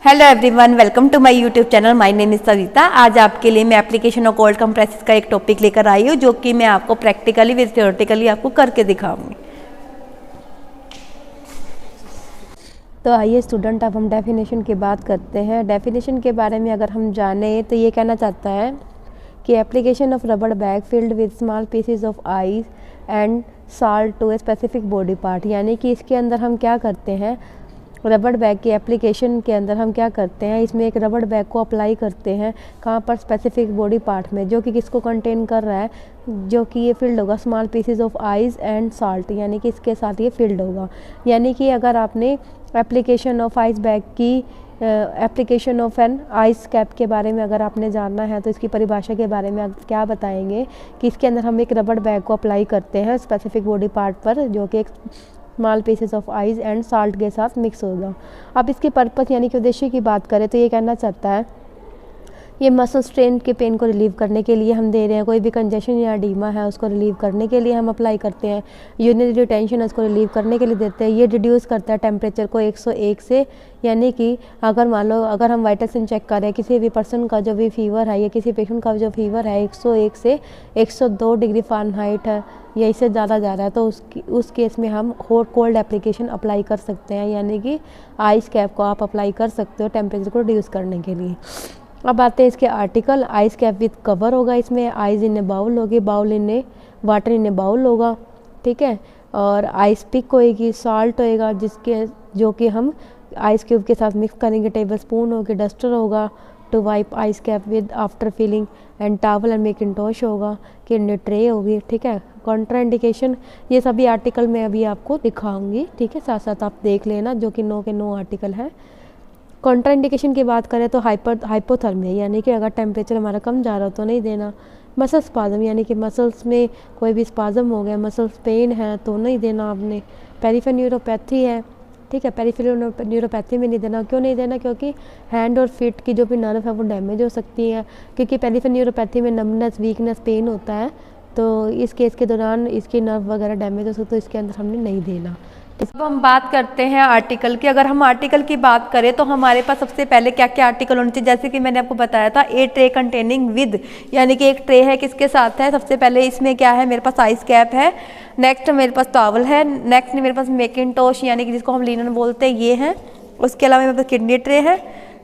Hello everyone, welcome to my YouTube channel. My name is Savita. आज आपके लिए मैं एप्लीकेशन ऑफ कोल्ड कंप्रेसेस का एक टॉपिक लेकर आई हूँ, जो कि मैं आपको प्रैक्टिकली विद थ्योरेटिकली आपको करके दिखाऊंगी। तो आइए स्टूडेंट, अब हम डेफिनेशन की बात करते हैं। डेफिनेशन के बारे में अगर हम जाने तो ये कहना चाहता है कि application of rubber bag filled with small pieces of ice and salt to a specific body part. यानी कि इसके अंदर हम क्या करते हैं, रबड़ बैग की एप्लीकेशन के अंदर हम क्या करते हैं, इसमें एक रबड़ बैग को अप्लाई करते हैं कहाँ पर, स्पेसिफिक बॉडी पार्ट में, जो कि किसको कंटेन कर रहा है, जो कि ये फिल्ड होगा small pieces of ice and salt. यानी कि इसके साथ ये फिल्ड होगा। यानी कि अगर आपने एप्लीकेशन ऑफ आइस बैग की application of an ice cap के बारे में अगर आपने जानना है तो इसकी परिभाषा के बारे में क्या बताएंगे कि इसके अंदर हम एक रबड़ बैग को अप्लाई करते हैं स्पेसिफिक बॉडी पार्ट पर, जो कि एक small pieces of ice and salt के साथ मिक्स होगा। अब इसके पर्पस यानी कि उद्देश्य की बात करें तो ये कहना चाहता है ये मसल स्ट्रेन के पेन को रिलीव करने के लिए हम दे रहे हैं। कोई भी कंजेशन या एडीमा है उसको रिलीव करने के लिए हम अप्लाई करते हैं। यूरिनरी रिटेंशन है उसको रिलीव करने के लिए देते हैं। ये रिड्यूस करता है टेम्परेचर को 101 से। यानी कि अगर मान लो अगर हम वाइटल साइन चेक करें किसी भी पर्सन का जो भी फीवर है या किसी पेशेंट का जो फीवर है 101 से 102 डिग्री फ़ारेनहाइट है या इससे ज़्यादा जा रहा है, तो उस केस में हम हॉट कोल्ड एप्लीकेशन अप्लाई कर सकते हैं। यानी कि आइस कैप को आप अप्लाई कर सकते हो टेम्परेचर को रिड्यूस करने के लिए। अब आते हैं इसके article. Ice cap with cover होगा, इसमें आइस इन ए बाउल होगी, bowl in a water in a bowl होगा, ठीक है। और आइस पिक होएगी, साल्ट होएगा जो कि हम आइस क्यूब के साथ मिक्स करेंगे, टेबल स्पून होगी, डस्टर होगा to wipe ice cap with after filling and towel and mackintosh होगा, किडनी ट्रे होगी, ठीक है। कॉन्ट्राइंडिकेशन ये सभी आर्टिकल मैं अभी आपको दिखाऊंगी, ठीक है, साथ साथ आप देख लेना, जो कि 9 के 9 आर्टिकल है। कॉन्ट्राइंडिकेशन की बात करें तो हाइपोथर्मिया, यानी कि अगर टेम्परेचर हमारा कम जा रहा हो तो नहीं देना। मसल स्पाज्म, यानी कि मसल्स में कोई भी स्पाज्म हो गया, मसल्स पेन है तो नहीं देना आपने। पेरिफेरल न्यूरोपैथी है, ठीक है, पेरिफेरल न्यूरोपैथी में नहीं देना। क्यों नहीं देना? क्योंकि हैंड और फीट की जो भी नर्व है वो डैमेज हो सकती है, क्योंकि पेरिफेरल न्यूरोपैथी में नमनेस, वीकनेस, पेन होता है, तो इस केस के दौरान इसकी नर्व वगैरह डैमेज हो सकती है, तो इसके अंदर हमने नहीं देना। अब हम बात करते हैं आर्टिकल की। अगर हम आर्टिकल की बात करें तो हमारे पास सबसे पहले क्या क्या आर्टिकल होने चाहिए, जैसे कि मैंने आपको बताया था ए ट्रे कंटेनिंग विद, यानी कि एक ट्रे है, किसके साथ है, सबसे पहले इसमें क्या है, मेरे पास आइस कैप है, नेक्स्ट मेरे पास टॉवल है, नेक्स्ट मेरे पास मैकिंटोश यानी कि जिसको हम लिनन बोलते हैं ये है, उसके अलावा मेरे पास किडनी ट्रे है,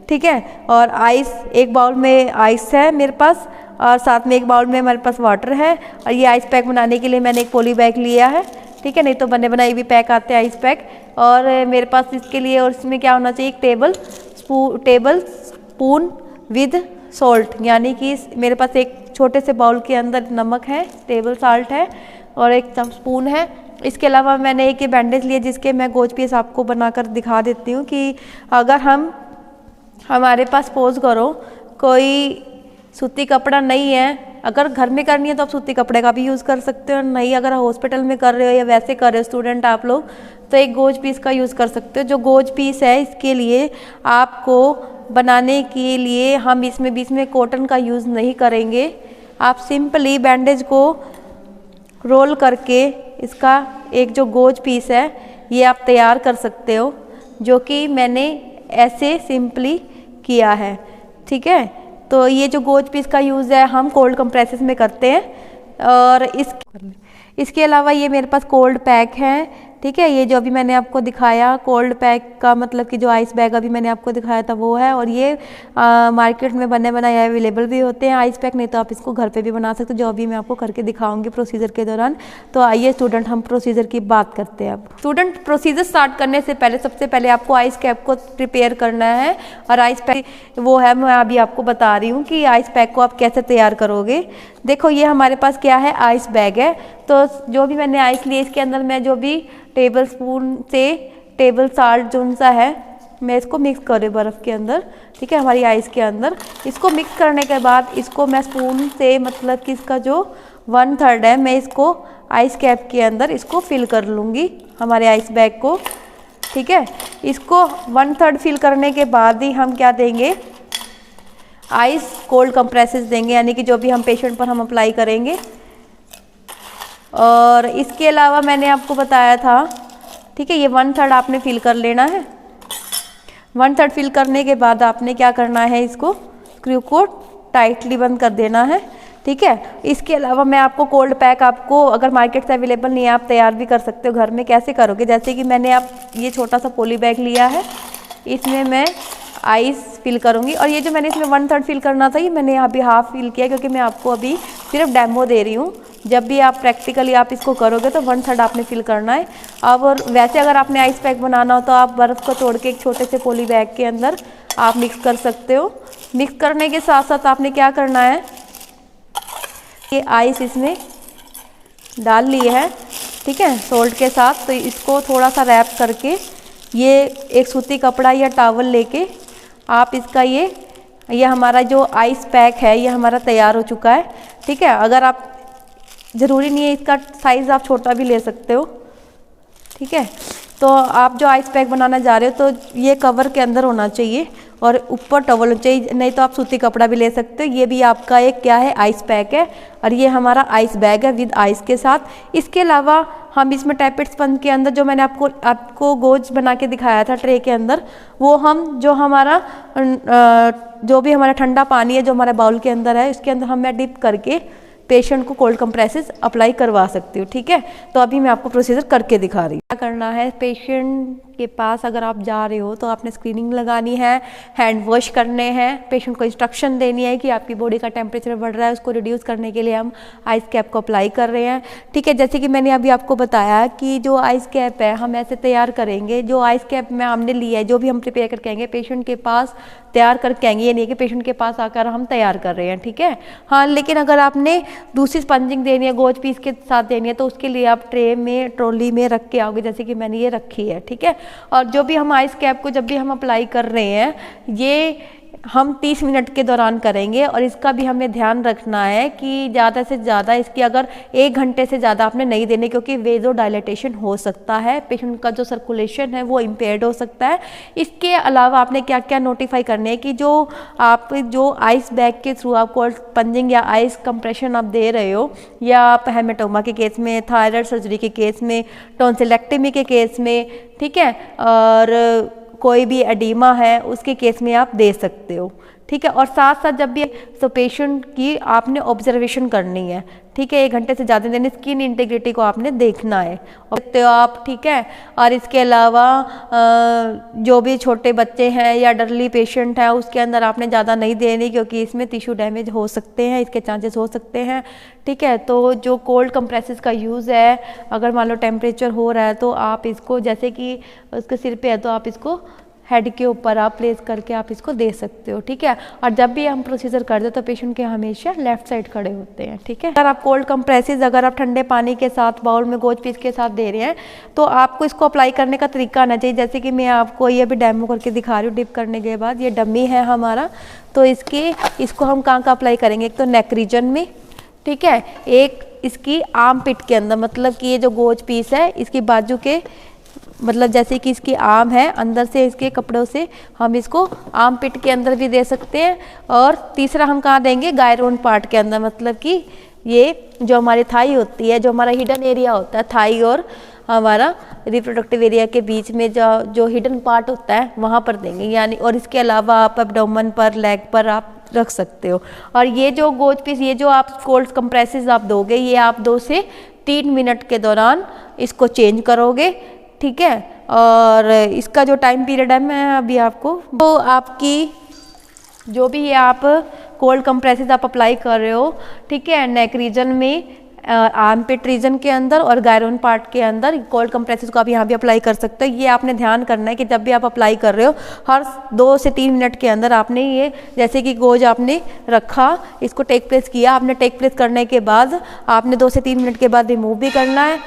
ठीक है, और आइस, एक बाउल में आइस है मेरे पास, और साथ में एक बाउल में हमारे पास वाटर है, और ये आइस पैक बनाने के लिए मैंने एक पॉली बैग लिया है, ठीक है, नहीं तो बने बनाए भी पैक आते हैं आइस पैक। और मेरे पास इसके लिए और इसमें क्या होना चाहिए, एक टेबल स्पून विद सॉल्ट, यानी कि मेरे पास एक छोटे से बाउल के अंदर नमक है, टेबल साल्ट है और एक स्पून है। इसके अलावा मैंने एक बैंडेज लिया जिसके मैं गोज पीस आपको बनाकर दिखा देती हूँ कि अगर हमारे पास सपोज करो कोई सूती कपड़ा नहीं है, अगर घर में करनी है तो आप सूती कपड़े का भी यूज़ कर सकते हो, नहीं अगर हॉस्पिटल में कर रहे हो या वैसे कर रहे हो स्टूडेंट आप लोग, तो एक गोज पीस का यूज़ कर सकते हो। जो गोज पीस है इसके लिए आपको बनाने के लिए हम इसमें बीच में कॉटन का यूज़ नहीं करेंगे। आप सिंपली बैंडेज को रोल करके इसका एक जो गोज पीस है ये आप तैयार कर सकते हो, जो कि मैंने ऐसे सिंपली किया है, ठीक है। तो ये जो गोज पीस का यूज़ है हम कोल्ड कंप्रेसेस में करते हैं। और इसके अलावा ये मेरे पास कोल्ड पैक है, ठीक है, ये जो अभी मैंने आपको दिखाया कोल्ड पैक का मतलब कि जो आइस बैग अभी मैंने आपको दिखाया था वो है, और ये मार्केट में बने बनाए अवेलेबल भी होते हैं आइस पैक, नहीं तो आप इसको घर पे भी बना सकते हो, जो अभी मैं आपको करके दिखाऊंगी प्रोसीजर के दौरान। तो आइए स्टूडेंट हम प्रोसीजर की बात करते हैं। अब स्टूडेंट प्रोसीजर स्टार्ट करने से पहले सबसे पहले आपको आइस कैप को प्रिपेयर करना है, और आइस पैक वो है, मैं अभी आपको बता रही हूँ कि आइस पैक को आप कैसे तैयार करोगे। देखो ये हमारे पास क्या है, आइस बैग है, तो जो भी मैंने आइस ली इसके अंदर मैं जो भी टेबल स्पून से टेबल साल्ट जो सा है मैं इसको मिक्स कर रही हूँ बर्फ़ के अंदर, ठीक है, हमारी आइस के अंदर। इसको मिक्स करने के बाद इसको मैं स्पून से मतलब कि इसका जो 1/3 है मैं इसको आइस कैप के अंदर इसको फिल कर लूँगी हमारे आइस बैग को, ठीक है। इसको 1/3 फिल करने के बाद ही हम क्या देंगे, आइस कोल्ड कंप्रेसेस देंगे, यानी कि जो भी हम पेशेंट पर हम अप्लाई करेंगे। और इसके अलावा मैंने आपको बताया था, ठीक है, ये 1/3 आपने फिल कर लेना है। 1/3 फिल करने के बाद आपने क्या करना है, इसको स्क्रू को टाइटली बंद कर देना है, ठीक है। इसके अलावा मैं आपको कोल्ड पैक, आपको अगर मार्केट से अवेलेबल नहीं है आप तैयार भी कर सकते हो घर में। कैसे करोगे, जैसे कि मैंने आप ये छोटा सा पॉली बैग लिया है, इसमें मैं आइस फिल करूँगी। और ये जो मैंने इसमें 1/3 फिल करना था, ये मैंने अभी हाफ फिल किया क्योंकि मैं आपको अभी सिर्फ डेमो दे रही हूँ। जब भी आप प्रैक्टिकली आप इसको करोगे तो 1/3 आपने फिल करना है। अब और वैसे अगर आपने आइस पैक बनाना हो तो आप बर्फ़ को तोड़ के एक छोटे से पॉली बैग के अंदर आप मिक्स कर सकते हो। मिक्स करने के साथ साथ आपने क्या करना है, ये आइस इसमें डाल ली है, ठीक है, सोल्ट के साथ। तो इसको थोड़ा सा रैप करके ये एक सूती कपड़ा या टॉवल लेके आप इसका ये हमारा जो आइस पैक है ये हमारा तैयार हो चुका है, ठीक है। अगर आप, ज़रूरी नहीं है इसका साइज़ आप छोटा भी ले सकते हो, ठीक है। तो आप जो आइस पैक बनाना जा रहे हो तो ये कवर के अंदर होना चाहिए और ऊपर टॉवल होना चाहिए, नहीं तो आप सूती कपड़ा भी ले सकते हो। ये भी आपका एक क्या है, आइस पैक है। और ये हमारा आइस बैग है विद आइस के साथ। इसके अलावा हम इसमें टैपेड स्पंज के अंदर जो मैंने आपको गोज बना के दिखाया था ट्रे के अंदर, वो हम जो हमारा जो भी हमारा ठंडा पानी है जो हमारे बाउल के अंदर है, इसके अंदर हम मैं डिप करके पेशेंट को कोल्ड कंप्रेसेस अप्लाई करवा सकती हूँ, ठीक है। तो अभी मैं आपको प्रोसीजर करके दिखा रही हूँ। क्या करना है, पेशेंट के पास अगर आप जा रहे हो तो आपने स्क्रीनिंग लगानी है, हैंड वॉश करने हैं, पेशेंट को इंस्ट्रक्शन देनी है कि आपकी बॉडी का टेम्परेचर बढ़ रहा है, उसको रिड्यूस करने के लिए हम आइस कैप को अप्लाई कर रहे हैं, ठीक है। जैसे कि मैंने अभी आपको बताया कि जो आइस कैप है हम ऐसे तैयार करेंगे। जो आइस कैप में हमने लिया है, जो भी हम प्रिपेयर करके आएंगे पेशेंट के पास तैयार करके आएंगे, ये नहीं कि पेशेंट के पास आकर हम तैयार कर रहे हैं, ठीक है। हाँ, लेकिन अगर आपने दूसरी स्पंजिंग देनी है, गोज पीस के साथ देनी है, तो उसके लिए आप ट्रे में, ट्रॉली में रख के आओगे, जैसे कि मैंने ये रखी है, ठीक है। और जो भी हम आइस कैप को जब भी हम अप्लाई कर रहे हैं, ये हम 30 मिनट के दौरान करेंगे। और इसका भी हमें ध्यान रखना है कि ज़्यादा से ज़्यादा इसकी अगर 1 घंटे से ज़्यादा आपने नहीं देने, क्योंकि वेजो डायलेटेशन हो सकता है, पेशेंट का जो सर्कुलेशन है वो इम्पेयर्ड हो सकता है। इसके अलावा आपने क्या क्या नोटिफाई करने हैं कि जो आप जो आइस बैग के थ्रू आप कोल्ड स्पंजिंग या आइस कंप्रेशन आप दे रहे हो, या आप हेमेटोमा के केस में, थायराइड सर्जरी के केस में, टॉन्सिलेक्टमी के केस में, ठीक है, और कोई भी एडीमा है उसके केस में आप दे सकते हो, ठीक है। और साथ साथ जब भी तो पेशेंट की आपने ऑब्जर्वेशन करनी है, ठीक है। 1 घंटे से ज़्यादा देने, स्किन इंटीग्रिटी को आपने देखना है तो आप, ठीक है। और इसके अलावा जो भी छोटे बच्चे हैं या डरली पेशेंट है उसके अंदर आपने ज़्यादा नहीं देनी, क्योंकि इसमें टिश्यू डैमेज हो सकते हैं, इसके चांसेस हो सकते हैं, ठीक है। तो जो कोल्ड कंप्रेसेस का यूज़ है, अगर मान लो टेम्परेचर हो रहा है तो आप इसको, जैसे कि उसके सिर पे है तो आप इसको हेड के ऊपर आप प्लेस करके आप इसको दे सकते हो, ठीक है। और जब भी हम प्रोसीजर करते हैं तो पेशेंट के हमेशा लेफ्ट साइड खड़े होते हैं, ठीक है। अगर आप कोल्ड कंप्रेसेस अगर आप ठंडे पानी के साथ बाउल में गोज पीस के साथ दे रहे हैं तो आपको इसको अप्लाई करने का तरीका आना चाहिए। जैसे कि मैं आपको ये भी डेमो करके दिखा रही हूँ। डिप करने के बाद ये डमी है हमारा, तो इसको हम कहाँ अप्लाई करेंगे, एक तो नेक रीजन में, ठीक है, एक इसकी आर्म पिट के अंदर, मतलब कि ये जो गोज पीस है इसकी बाजू के, मतलब जैसे कि इसकी आर्म है, अंदर से इसके कपड़ों से हम इसको आर्म पिट के अंदर भी दे सकते हैं। और तीसरा हम कहाँ देंगे, गायरोन पार्ट के अंदर, मतलब कि ये जो हमारी थाई होती है, जो हमारा हिडन एरिया होता है, थाई और हमारा रिप्रोडक्टिव एरिया के बीच में जो हिडन पार्ट होता है वहाँ पर देंगे, यानी। और इसके अलावा आप एब्डोमेन पर, लेग पर आप रख सकते हो। और ये जो गोज पीस, ये जो आप कोल्ड कंप्रेसेस आप दोगे, ये आप 2 से 3 मिनट के दौरान इसको चेंज करोगे, ठीक है। और इसका जो टाइम पीरियड है मैं अभी आपको, वो आपकी जो भी ये आप कोल्ड कंप्रेसेस आप अप्लाई कर रहे हो, ठीक है, नेक रीजन में, आर्म पिट रीजन के अंदर और गायरोन पार्ट के अंदर कोल्ड कंप्रेसेस को आप यहाँ भी अप्लाई कर सकते हो। ये आपने ध्यान करना है कि जब भी आप अप्लाई कर रहे हो हर 2 से 3 मिनट के अंदर आपने ये, जैसे कि गोज आपने रखा, इसको टेक प्लेस किया, आपने टेक प्लेस करने के बाद आपने 2 से 3 मिनट के बाद रिमूव भी करना है।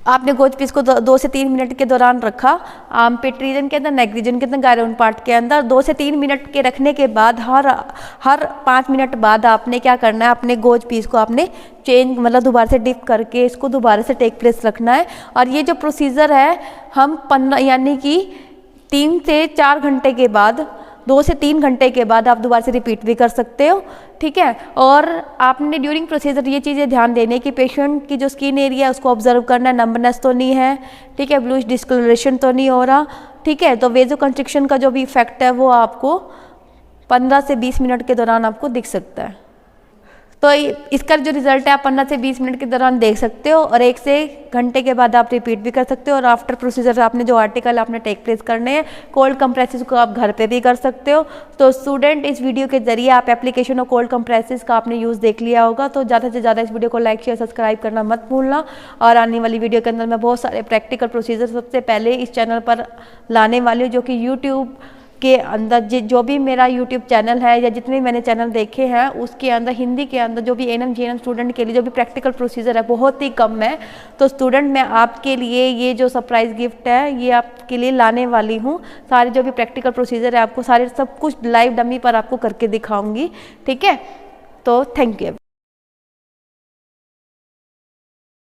आपने गोज पीस को 2 से 3 मिनट के दौरान रखा, आर्म पिट रीजन के अंदर, नेक रीजन के अंदर, गायरोन पार्ट के अंदर। 2 से 3 मिनट के रखने के बाद हर 5 मिनट बाद आपने क्या करना है, अपने गोज पीस को आपने चेंज, मतलब दोबारा से डिप करके इसको दोबारा से टेक प्लेस रखना है। और ये जो प्रोसीजर है हम 15 यानी कि 3 से 4 घंटे के बाद, 2 से 3 घंटे के बाद आप दोबारा से रिपीट भी कर सकते हो, ठीक है। और आपने ड्यूरिंग प्रोसीजर ये चीज़ें ध्यान देने कि पेशेंट की जो स्किन एरिया है उसको ऑब्जर्व करना है, नंबनेस तो नहीं है, ठीक है, ब्लूइश डिस्कलरेशन तो नहीं हो रहा, ठीक है। तो वेजो कंस्ट्रिक्शन का जो भी इफेक्ट है वो आपको 15 से 20 मिनट के दौरान आपको दिख सकता है। तो इसका जो रिजल्ट है आप 15 से 20 मिनट के दौरान देख सकते हो, और 1 से घंटे के बाद आप रिपीट भी कर सकते हो। और आफ्टर प्रोसीजर आपने जो आर्टिकल आपने टेक प्लेस करने हैं, कोल्ड कंप्रेसिस को आप घर पे भी कर सकते हो। तो स्टूडेंट, इस वीडियो के जरिए आप एप्लीकेशन ऑफ कोल्ड कंप्रेसिस का आपने यूज़ देख लिया होगा। तो ज़्यादा से ज़्यादा इस वीडियो को लाइक शेयर सब्सक्राइब करना मत भूलना। और आने वाली वीडियो के अंदर मैं बहुत सारे प्रैक्टिकल प्रोसीजर सबसे पहले इस चैनल पर लाने वाली हूँ, जो कि यूट्यूब के अंदर जो भी मेरा YouTube चैनल है या जितने भी मैंने चैनल देखे हैं उसके अंदर हिंदी के अंदर जो भी एएनएम जीएनएम स्टूडेंट के लिए जो भी प्रैक्टिकल प्रोसीजर है बहुत ही कम है। तो स्टूडेंट, मैं आपके लिए ये जो सरप्राइज गिफ्ट है ये आपके लिए लाने वाली हूँ। सारे जो भी प्रैक्टिकल प्रोसीजर है आपको सारे सब कुछ लाइव डमी पर आपको करके दिखाऊंगी, ठीक है। तो थैंक यू।